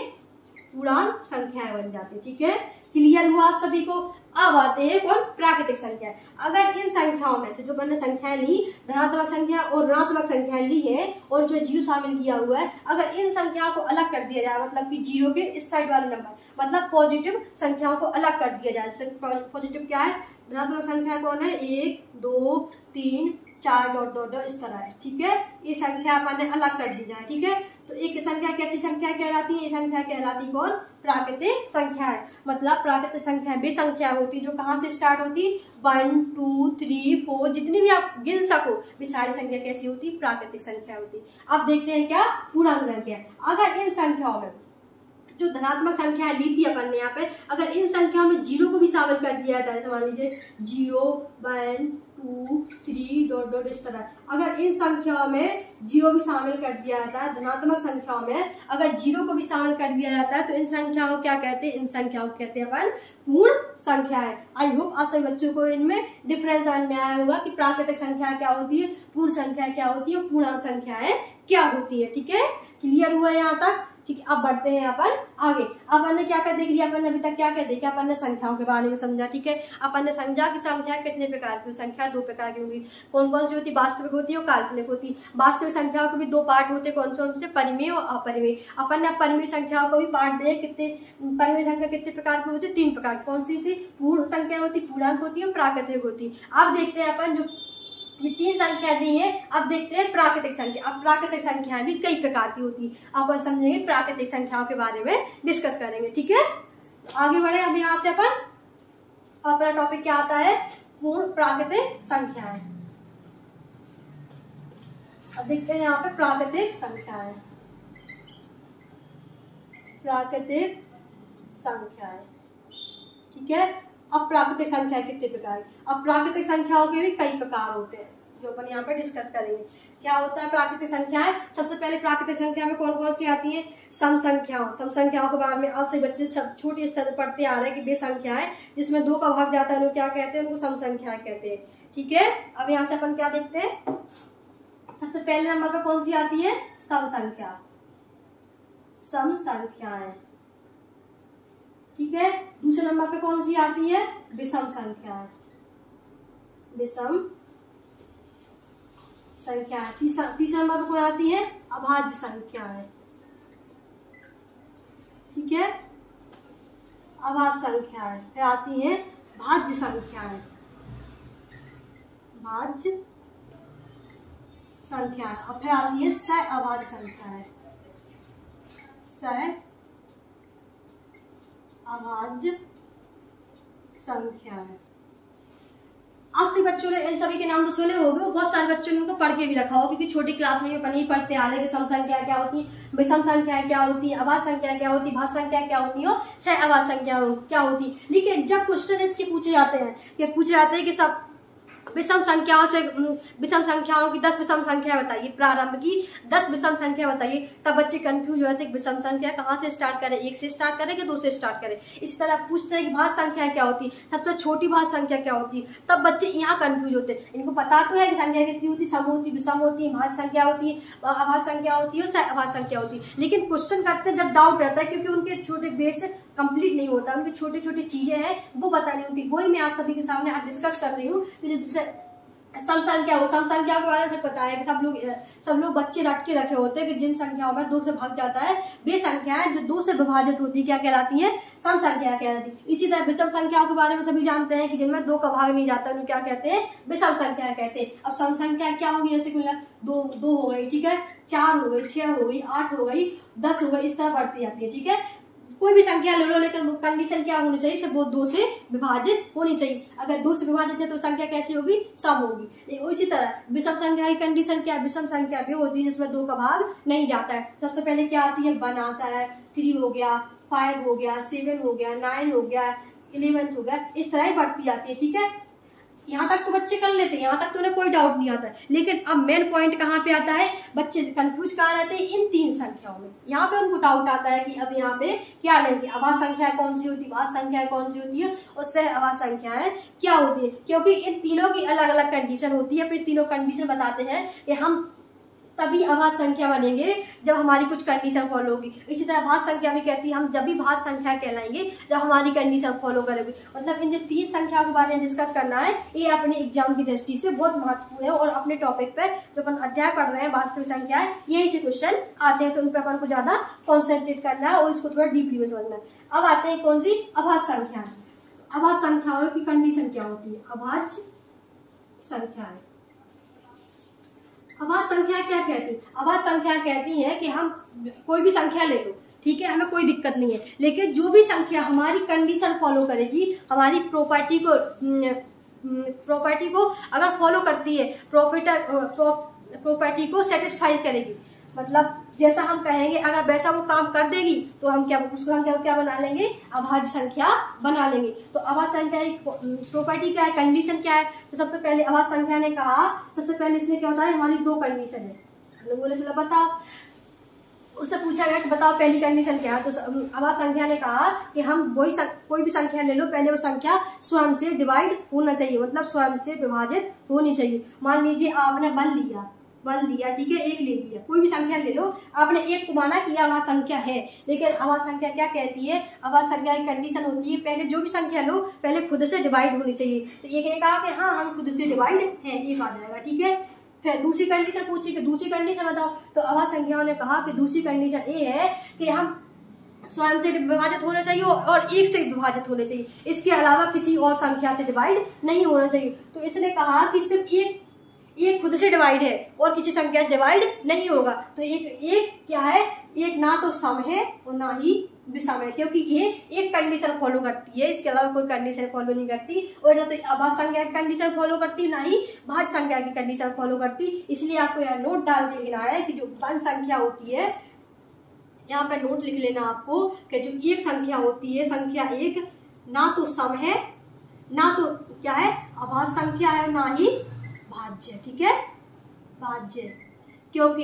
पूर्णांक संख्या बन जाती है। ठीक है, क्लियर हुआ आप सभी को? अब आते हैं कौन? प्राकृतिक संख्या। अगर इन संख्याओं में से जो मैंने संख्याएं ली, धनात्मक संख्या और ऋणात्मक संख्याएं ली है और उसमें 0 शामिल किया हुआ है, अगर इन संख्याओं को अलग कर दिया जाए, मतलब कि 0 के इस साइड वाले नंबर, मतलब पॉजिटिव संख्याओं को अलग कर दिया जाए। पॉजिटिव क्या है? धनात्मक संख्या कौन है? 1 2 3 4 डॉट डॉट डॉट इस तरह है। ठीक है, ये संख्या अपन ने अलग कर दी जाए। ठीक है, तो एक संख्या कैसी संख्या कहलाती है? ये संख्या कहलाती कौन? प्राकृतिक संख्या है। मतलब प्राकृतिक संख्या वे संख्या होती जो कहाँ से स्टार्ट होती? 1 2 3 4 जितनी भी आप गिन सको, वे सारी संख्या कैसी होती? प्राकृतिक संख्या होती। अब देखते हैं क्या? पूर्णांक संख्या। अगर इन संख्याओं में जो धनात्मक संख्या ली थी अपन ने यहाँ पे, अगर इन संख्याओं में 0 को भी शामिल कर दिया जाता है, मान लीजिए 0 1 2 3 डॉट डॉट इस तरह, अगर इन संख्याओं में 0 भी शामिल कर दिया जाता है, धनात्मक संख्याओं में अगर 0 को भी शामिल कर दिया जाता है, तो इन संख्याओं को क्या कहते हैं? इन संख्याओं को कहते हैं अपन पूर्ण संख्या है। आई होप आप सभी बच्चों को इनमें डिफरेंस समझ में आया होगा कि प्राकृतिक संख्या क्या होती है, पूर्ण संख्या क्या होती है, पूर्णांक संख्याएं क्या होती है। ठीक है, क्लियर हुआ यहाँ तक? ठीक है, अब बढ़ते हैं अपन आगे। अपन ने क्या कर देख लिया? अपन ने अभी तक क्या कर देखा? अपन ने संख्याओं के बारे में समझा। ठीक है, अपन ने समझा कि संख्या कितने प्रकार की? संख्या 2 प्रकार की होगी। कौन कौन सी होती? वास्तविक होती है और काल्पनिक होती है। वास्तविक संख्याओं के भी 2 पार्ट होते हैं। कौन कौन से? परिमेय और अपरिमेय। अपन ने परिमेय संख्याओं को भी पार्ट दिए। कितने परिमेय संख्या कितने प्रकार की होती है? 3 प्रकार की। कौन सी थी? पूर्ण संख्या होती, पूर्णांक होती है और प्राकृतिक होती है। अब देखते हैं अपन जो ये 3 संख्या दी है, अब देखते हैं प्राकृतिक संख्या। अब प्राकृतिक संख्याएं भी कई प्रकार की होती है। अपन समझेंगे, प्राकृतिक संख्याओं के बारे में डिस्कस करेंगे। ठीक है, आगे बढ़े। अब यहाँ से अपन अपना टॉपिक क्या आता है? पूर्ण प्राकृतिक संख्याएं। अब देखते हैं यहाँ पे प्राकृतिक संख्याएं। प्राकृतिक संख्याएं। ठीक है, अब प्राकृतिक संख्या कितने प्रकार? अब प्राकृतिक संख्याओं के भी कई प्रकार होते हैं जो अपन यहाँ पे डिस्कस करेंगे। क्या होता है प्राकृतिक संख्याएं? सबसे पहले प्राकृतिक संख्या में कौन कौन सी आती है? सम संख्याओं। सम संख्याओं के बारे में अब से बच्चे सब छोटे स्तर पर पढ़ते आ रहे हैं कि बे संख्याएं जिसमें 2 का भाग जाता है उनको क्या कहते हैं? उनको सम संख्याएं कहते हैं। ठीक है, अब यहाँ से अपन क्या देखते हैं? सबसे पहले नंबर पे कौन सी आती है? सम संख्या, सम संख्याएं। ठीक है, दूसरे नंबर पे कौन सी आती है? विषम संख्याएं, विषम संख्याएं। तीसरे नंबर पे कौन आती है? अभाज्य संख्याएं। ठीक है, अभाज्य संख्याएं। फिर आती है भाज्य संख्याएं, भाज्य संख्याएं। और फिर आती है सहअभाज्य संख्याएं, सहअभाज्य संख्याएं। आपसे बच्चों ने इन सभी के नाम तो सुने होंगे, बहुत सारे बच्चों ने उनको पढ़ के भी रखा होगा क्योंकि छोटी क्लास में अपन ही पढ़ते आ रहे हैं कि सम संख्या क्या होती है, विषम संख्या क्या होती है, अभाज्य संख्या क्या होती है, भाज्य संख्या क्या होती है और सहअभाज्य संख्या क्या होती है। लेकिन जब क्वेश्चन इसके पूछे जाते हैं कि सब विषम संख्याओं से विषम संख्याओं की 10 विषम संख्या बताइए, प्रारंभ की 10 विषम संख्या बताइए, तब बच्चे कंफ्यूज हो जाते हैं कि विषम संख्या कहाँ से स्टार्ट करें, 1 से स्टार्ट करें कि 2 से स्टार्ट करें। इसी तरह पूछते हैं कि भाज्य संख्या क्या होती है, सबसे छोटी भाज्य संख्या क्या होती है, तब बच्चे यहाँ कंफ्यूज होते हैं। इनको पता तो है कि संख्या कितनी होती है, सम होती है, विषम होती है, भाज्य संख्या होती है, अभाज्य संख्या होती है और सहअभाज्य संख्या होती है। लेकिन क्वेश्चन करते जब डाउट रहता है क्योंकि उनके छोटे बेस कंप्लीट नहीं होता, उनकी छोटी छोटी चीजें हैं वो पता नहीं होती। वही मैं आज सभी के सामने आज डिस्कस कर रही हूँ। सम संख्या हो, सम संख्या के बारे में सब पता है कि सब लोग बच्चे रट के रखे होते हैं कि जिन संख्याओं में 2 से भाग जाता है वे संख्याएं जो 2 से विभाजित होती है क्या कहलाती है? सम संख्या कहलाती है। इसी तरह विषम संख्याओं के बारे में सभी जानते हैं कि जिनमें 2 का भाग नहीं जाता उन्हें क्या कहते हैं? विषम संख्या कहते हैं। अब सम संख्या क्या होगी? जैसे कि 2 हो गई, ठीक है, 4 हो गई, 6 हो गई, 8 हो गई, 10 हो गई, इस तरह बढ़ती जाती है। ठीक है, कोई भी संख्या ले लो लेकिन कंडीशन क्या होनी चाहिए? सब वो 2 से विभाजित होनी चाहिए। अगर 2 से विभाजित है तो संख्या कैसी होगी? सम होगी। इसी तरह विषम संख्या की कंडीशन क्या? विषम संख्या भी होती है जिसमें 2 का भाग नहीं जाता है। सबसे पहले क्या आती है? 1 आता है, 3 हो गया, 5 हो गया, 7 हो गया, 9 हो गया, 11 हो गया, इस तरह ही बढ़ती जाती है। ठीक है, यहाँ तक तो बच्चे कर लेते हैं, यहाँ तक तो उन्हें कोई डाउट नहीं आता है। लेकिन अब मेन पॉइंट कहाँ पे आता है? बच्चे कंफ्यूज कहाँ रहते हैं? इन 3 संख्याओं में। यहाँ पे उनको डाउट आता है कि अब यहाँ पे क्या लेंगे, अभाज्य संख्या कौन सी होती है, भाज्य संख्या कौन सी होती है और सहअभाज्य संख्याएं क्या होती है। क्योंकि इन तीनों की अलग अलग कंडीशन होती है। फिर तीनों कंडीशन बताते हैं कि हम तभी अभाज्य संख्या बनेंगे जब हमारी कुछ कंडीशन फॉलो होगी। इसी तरह भाज्य संख्या भी कहती है हम जब भी भाज्य संख्या कहलाएंगे जब हमारी कंडीशन फॉलो करेंगे। मतलब इन जो 3 संख्याओं के बारे में डिस्कस करना है ये अपने एग्जाम की दृष्टि से बहुत महत्वपूर्ण है और अपने टॉपिक पे जो अपन अध्याय पढ़ रहे हैं वास्तविक संख्याएं यही से क्वेश्चन आते हैं तो उन पर अपन को ज्यादा कॉन्सेंट्रेट करना है और इसको थोड़ा डीपली में समझना है। अब आते हैं कौन सी? अभाज्य संख्या। अभाज्य संख्याओं की कंडीशन क्या होती है? अभाज्य संख्याएं। अभाज्य संख्या क्या कहती है? अभाज्य संख्या कहती है कि हम कोई भी संख्या ले लो, ठीक है, हमें कोई दिक्कत नहीं है, लेकिन जो भी संख्या हमारी कंडीशन फॉलो करेगी, हमारी प्रॉपर्टी को अगर फॉलो करती है, प्रॉपर्टी को सेटिस्फाई करेगी, मतलब जैसा हम कहेंगे अगर वैसा वो काम कर देगी तो हम क्या बना लेंगे? अभाज्य संख्या बना लेंगे। तो अभाज्य संख्या की प्रॉपर्टी क्या है, कंडीशन क्या है? तो सबसे पहले अभाज्य संख्या ने कहा, सबसे पहले इसने क्या बताया? हमारी 2 कंडीशन है। हम बोले चलो बताओ, उससे पूछा गया कि बताओ पहली कंडीशन क्या है। तो अभाज्य संख्या ने कहा कि हम कोई भी संख्या ले लो, पहले वो संख्या स्वयं से डिवाइड होना चाहिए, मतलब स्वयं से विभाजित होनी चाहिए। मान लीजिए आपने 1 लिया, ठीक है, 1 ले लिया, कोई भी संख्या ले लो, आपने 1 को माना कि अभाज्य संख्या है, लेकिन अभाज्य संख्या क्या कहती है? अभाज्य संख्या की कंडीशन होती है पहले जो भी संख्या लो पहले खुद से डिवाइड होनी चाहिए। तो 1 ने कहा कि हाँ हम खुद से डिवाइड है, 1 आ जाएगा, ठीक है। फिर दूसरी कंडीशन पूछी कि दूसरी कंडीशन बताओ। तो अभाज्य संख्याओं ने कहा कि दूसरी कंडीशन ये है कि हम स्वयं से विभाजित होने चाहिए और 1 से विभाजित होने चाहिए, इसके अलावा किसी और संख्या से डिवाइड नहीं होना चाहिए। तो इसने कहा कि सिर्फ एक खुद से डिवाइड है और किसी संख्या से डिवाइड नहीं होगा। तो एक क्या है? एक ना तो सम है और ना ही विषम है, क्योंकि ये एक कंडीशन फॉलो करती है, इसके अलावा कोई कंडीशन फॉलो नहीं करती, और ना तो अभाज्य संख्या की कंडीशन फॉलो करती ना ही भाज्य संख्या की कंडीशन फॉलो करती। इसलिए आपको यहाँ नोट डाल के लिखना है कि जो भाज्य संख्या होती है यहाँ पे नोट लिख लेना आपको कि जो एक संख्या होती है, संख्या एक ना तो सम है, ना तो क्या है अभाज्य संख्या है, ना ही भाज्य। ठीक है, भाज्य, क्योंकि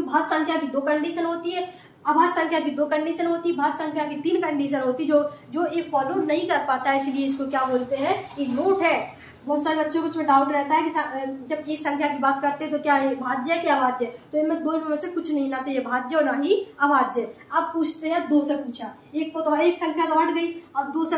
भाज्य संख्या की दो कंडीशन होती है, अभाज्य संख्या की दो कंडीशन होती है, भाज्य संख्या की तीन कंडीशन होती है, जो एक फॉलो नहीं कर पाता है, इसलिए इसको क्या बोलते हैं, ये नोट है। बहुत सारे बच्चों को इसमें डाउट रहता है कि जब एक संख्या की बात करते हैं तो क्या ये भाज्य है क्या अभाज्य, तो इनमें दो में से कुछ नहीं लाते, ये भाज्य और ना ही अभाज्य। अब पूछते हैं, दो से पूछा, एक को तो एक संख्या तो हट गई, अब दो से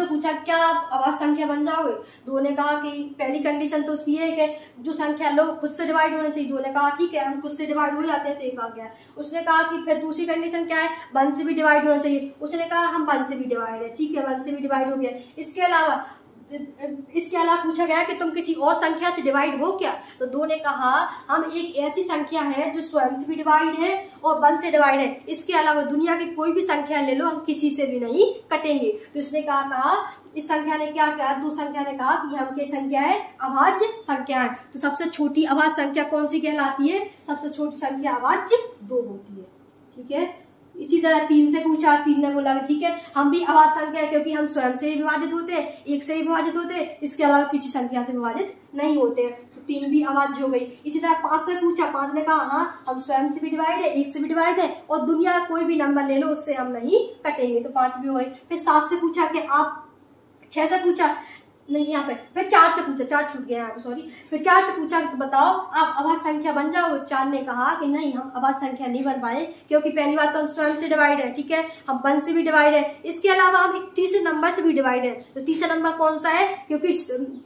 पूछा क्या आप अभाज्य संख्या बन जाओगे। दो ने कहा कि पहली कंडीशन तो उसकी है कि जो संख्या लोग खुद से डिवाइड होने चाहिए। दो ने कहा ठीक है हम खुद से डिवाइड हो जाते हैं, तो एक आ गया। उसने कहा कि फिर दूसरी कंडीशन क्या है, वन से भी डिवाइड होना चाहिए। उसने कहा हम वन से भी डिवाइड है, ठीक है वन से भी डिवाइड हो गया। इसके अलावा पूछा गया कि तुम किसी और संख्या से डिवाइड हो क्या, तो दो ने कहा हम एक ऐसी संख्या है जो स्वयं से भी डिवाइड है और वन से डिवाइड है, इसके अलावा दुनिया की कोई भी संख्या ले लो हम किसी से भी नहीं कटेंगे। तो इसने कहा इस संख्या ने क्या कहा, दो संख्या ने कहा कि हम की संख्या है अभाज्य संख्या है। तो सबसे छोटी अभाज्य संख्या कौन सी कहलाती है, सबसे छोटी संख्या अभाज्य दो होती है। ठीक है, इसी तरह तीन से पूछा, तीन ने बोला ठीक है हम भी अभाज्य संख्या है, क्योंकि हम स्वयं से ही विभाजित होते हैं, एक से ही विभाजित होते हैं, इसके अलावा किसी संख्या से विभाजित नहीं होते हैं, तो तीन भी अभाज्य हो गई। इसी तरह पांच से पूछा, पांच ने कहा हाँ हम स्वयं से भी डिवाइड है, एक से भी डिवाइड है, और दुनिया का कोई भी नंबर ले लो उससे हम नहीं कटेंगे, तो पांच भी हो गई। फिर सात से पूछा कि आप, छह से पूछा नहीं यहाँ पे, फिर चार से पूछा, चार छूट गया यहाँ पे सॉरी, फिर चार से पूछा तो बताओ आप अभाज्य संख्या बन जाओगे। चार ने कहा कि नहीं हम अभाज्य संख्या नहीं बन पाए, क्योंकि पहली बात तो हम स्वयं से डिवाइड है, ठीक है हम वन से भी डिवाइड है, इसके अलावा हम एक तीसरे नंबर से भी डिवाइड है। तो तीसरा नंबर कौन सा है, क्योंकि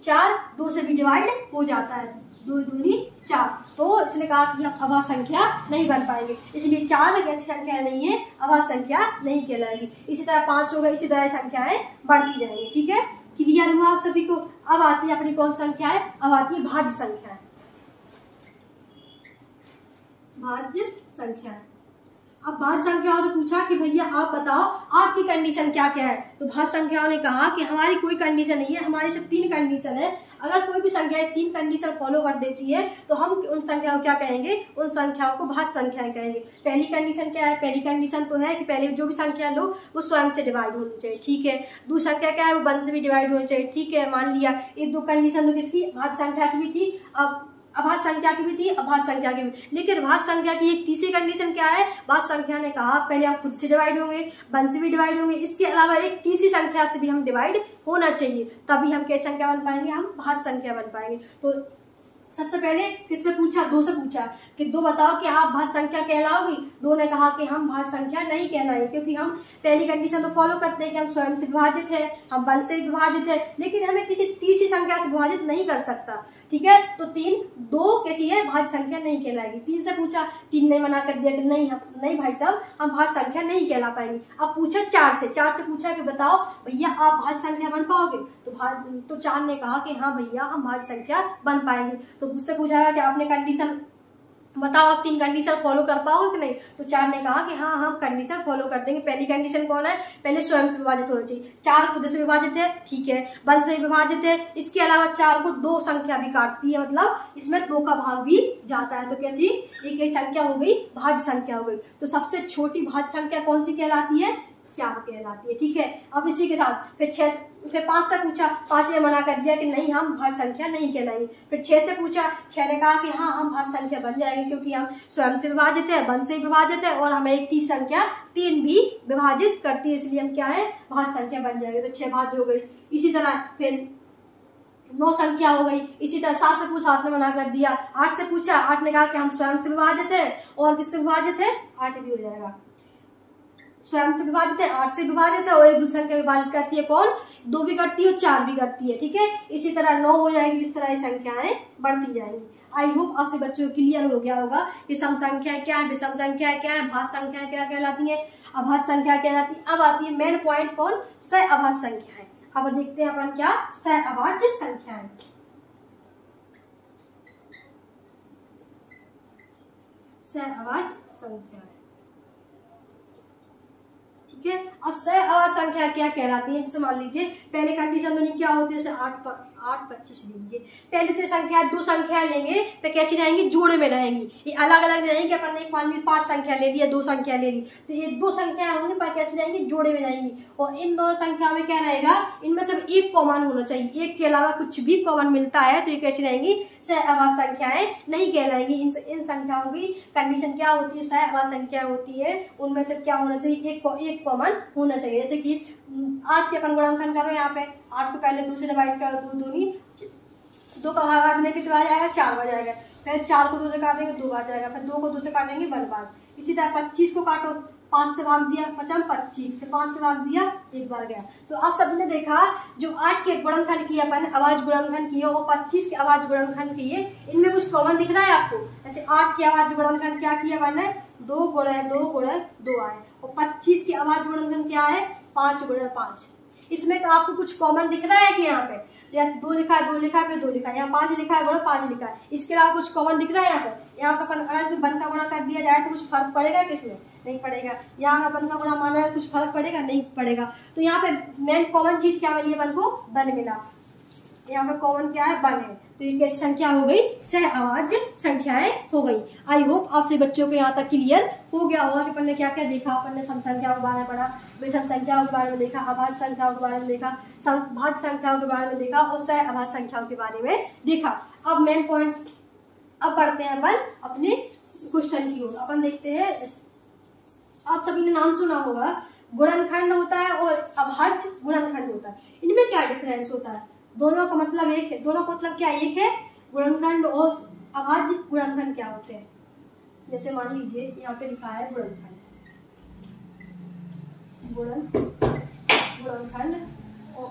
चार दो से भी डिवाइड हो जाता है, दो दूनी चार, तो इसने कहा कि हम अभाज्य संख्या नहीं बन पाएंगे, इसलिए चार एक ऐसी संख्या नहीं है अभाज्य संख्या नहीं कहलाएगी। इसी तरह पांच हो गए, इसी तरह संख्याएं बढ़ती रहेंगी। ठीक है, क्लियर हुआ आप सभी को। अब आती है अपनी कौन संख्या है, अब आती है भाज्य संख्या है, भाज्य संख्या है। अब भाज्य संख्याओं से पूछा कि भैया आप बताओ आपकी कंडीशन क्या क्या है, तो भाज्य संख्याओं ने कहा कि हमारी कोई कंडीशन नहीं है, हमारी सिर्फ तीन कंडीशन है। अगर कोई भी संख्या तीन कंडीशन फॉलो कर देती है तो हम उन संख्याओं को क्या कहेंगे, उन संख्याओं को भाज्य संख्याएं कहेंगे। पहली कंडीशन क्या है, पहली कंडीशन तो है कि पहले जो भी संख्या लो वो स्वयं से डिवाइड होनी चाहिए, ठीक है। दूसरी संख्या क्या है, वो वन से भी डिवाइड होनी चाहिए, ठीक है मान लिया। ये दो कंडीशन तो किसकी, भाज्य संख्या की भी थी, अब अभाज्य संख्या की भी थी, अभाज्य संख्या की भी। लेकिन भाज्य संख्या की एक तीसरी कंडीशन क्या है, भाज्य संख्या ने कहा पहले हम खुद से डिवाइड होंगे, वन से भी डिवाइड होंगे, इसके अलावा एक तीसरी संख्या से भी हम डिवाइड होना चाहिए, तभी हम कैसी संख्या बन पाएंगे, हम भाज्य संख्या बन पाएंगे। तो सबसे पहले किससे पूछा, दो से पूछा कि दो बताओ कि आप भाज्य संख्या कहलाओगी। दो ने कहा कि हम भाज्य संख्या नहीं कहलाएंगे, क्योंकि हम पहली कंडीशन तो फॉलो करते हैं कि हम स्वयं से विभाजित है, हम वन से विभाजित है, लेकिन हमें किसी तीसरी संख्या से विभाजित नहीं कर सकता, ठीक है। तो तीन दो कैसी है, भाज्य संख्या नहीं कहलाएगी। तीन से पूछा, तीन ने मना कर दिया कि नहीं हम नहीं भाई साहब हम भाज्य संख्या नहीं कहला पाएंगे। अब पूछा चार से, चार से पूछा कि बताओ भैया आप भाज्य संख्या बन पाओगे, तो चार ने कहा कि हाँ भैया हम भाज्य संख्या बन पाएंगे। तो मुझसे पूछा गया कि आपने कंडीशन बताओ आप तीन कंडीशन फॉलो कर पाओगे कि नहीं, तो चार ने कहा कि हाँ हम कंडीशन फॉलो कर देंगे। पहली कंडीशन कौन है, पहले स्वयं से विभाजित होना चाहिए, चार खुद से विभाजित है, ठीक है वन से विभाजित है, इसके अलावा चार को दो संख्या भी काटती है, मतलब इसमें दो का भाग भी जाता है, तो कैसी एक ही संख्या हो गई, भाज्य संख्या हो गई। तो सबसे छोटी भाज्य संख्या कौन सी कहलाती है, चार कहलाती है, ठीक है। अब इसी के साथ फिर पांच से पूछा, पांच ने मना कर दिया कि नहीं हम भाज्य संख्या नहीं कहलाएंगे। फिर छह से पूछा, छह ने कहा कि हाँ हम भाज्य संख्या बन जाएंगे, क्योंकि हम स्वयं से विभाजित है, वन से विभाजित है, और हमें एक तीसरी संख्या तीन भी विभाजित करती है, इसलिए हम क्या है भाज्य संख्या बन जाएंगे। तो छह भाज्य हो गई। इसी तरह फिर नौ संख्या हो गई। इसी तरह सात से पूछा, सात ने मना कर दिया। आठ से पूछा, आठ ने कहा कि हम स्वयं से विभाजित है, और किससे विभाजित है, आठ भी हो जाएगा, स्वयं से विभाजित है, आठ से विभाजित है, और एक दूसरे संख्या विभाजित करती है कौन, दो भी करती है और चार भी करती है, ठीक है। इसी तरह नौ हो जाएगी, इस तरह ये संख्याएं बढ़ती जाएंगी। आई होप आपसे बच्चों को क्लियर हो गया होगा कि सम संख्या क्या है, विषम संख्या क्या है, भाज्य संख्या क्या कहलाती है, अभाज्य संख्या कहलाती है। अब आती है मेन पॉइंट कौन, सहअभाज्य संख्या है। अब देखते हैं अपन क्या सहअभाज्य संख्या है। सहअभाज्य संख्या, ठीक है। अब सह अवाज संख्या क्या कहलाती है? जैसे मान लीजिए पहले कंडीशन दोनों क्या होती है, जैसे 8 25 लीजिए। पहले तो संख्या दो संख्या लेंगे तो कैसी रहेंगी? जोड़े में रहेंगी, ये अलग अलग रहेंगी। अपन ने मान लीजिए 5 संख्या ले ली या 2 संख्या ले ली, तो ये 2 संख्या होंगी पर कैसी रहेंगी? जोड़े में रहेंगी। और इन दोनों संख्या में क्या रहेगा? इनमें सिर्फ एक कॉमन होना चाहिए, एक के अलावा कुछ भी कॉमन मिलता है तो ये कैसी रहेंगी? सह अवाज संख्याएं नहीं कहलाएंगी। इन संख्याओं की कंडीशन क्या होती है? सह अवाज संख्या होती है, उनमें से क्या होना चाहिए? एक कॉमन होना चाहिए। जैसे कि 8 के अपन गुणनखंड करो, यहाँ पे 8 को पहले 2 से डिवाइड करो, 2 दूनी 2 का भाग काटने के बाद आएगा 4 बार जाएगा, फिर 4 को 2 से काटेंगे 2 बार जाएगा, फिर 2 को 2 से काटेंगे 1 बार। इसी तरह 25 को काटो, 5 से भाग दिया 25, फिर 5 से भाग दिया 1 बार गया। तो आप सबने देखा जो 8 के गुणनखंड किए अपन आवाज गुणनखंड किए और 25 के आवाज गुणनखंड किए, इनमें कुछ कॉमन दिख रहा है आपको? जैसे 8 के आवाज गुणनखंड क्या किया मैंने? 2 गुणे 2 आए, और 25 की आवाज गुणनखंड क्या है? 5 गुणे 5। इसमें तो आपको कुछ कॉमन दिख रहा है कि यहाँ पे या 2 लिखा है, 2 लिखा है, फिर 2 लिखा है, यहाँ 5 लिखा है, गुणा 5 लिखा है। इसके अलावा कुछ कॉमन दिख रहा है यहाँ पे? यहाँ पे अपन अगर इसमें 1 का गुणा कर दिया जाए तो कुछ फर्क पड़ेगा किसमें? नहीं पड़ेगा। यहाँ 1 का गुणा माना है, कुछ फर्क पड़ेगा? नहीं पड़ेगा। तो यहाँ पे मेन कॉमन चीज क्या मिली? 1 को 1 मिला। यहाँ पे कॉमन क्या है? 1 है। तो ये कैसी संख्या हो गई? सह आवाज संख्याएं हो गई। आई होप आप सभी बच्चों को यहाँ तक क्लियर हो गया होगा कि अपन ने क्या क्या देखा। अपन ने सम संख्याओं के बारे में पढ़ा, विषम संख्याओं के बारे में देखा, आवाज संख्याओं के बारे में देखा, भाज्य संख्याओं के बारे में देखा और सह आवाज संख्याओं के बारे में देखा। अब मेन पॉइंट, अब बढ़ते हैं अपन अपने क्वेश्चन की ओर। अपन देखते हैं, आप सभी ने नाम सुना होगा, गुणनखंड होता है और अभाज्य गुणनखंड होता है। इनमें क्या डिफरेंस होता है? दोनों का मतलब एक है। दोनों का मतलब क्या एक है? गुणनखंड और अभाज्य गुणनखंड क्या होते हैं? जैसे मान लीजिए यहाँ पे लिखा है गुणनखंड,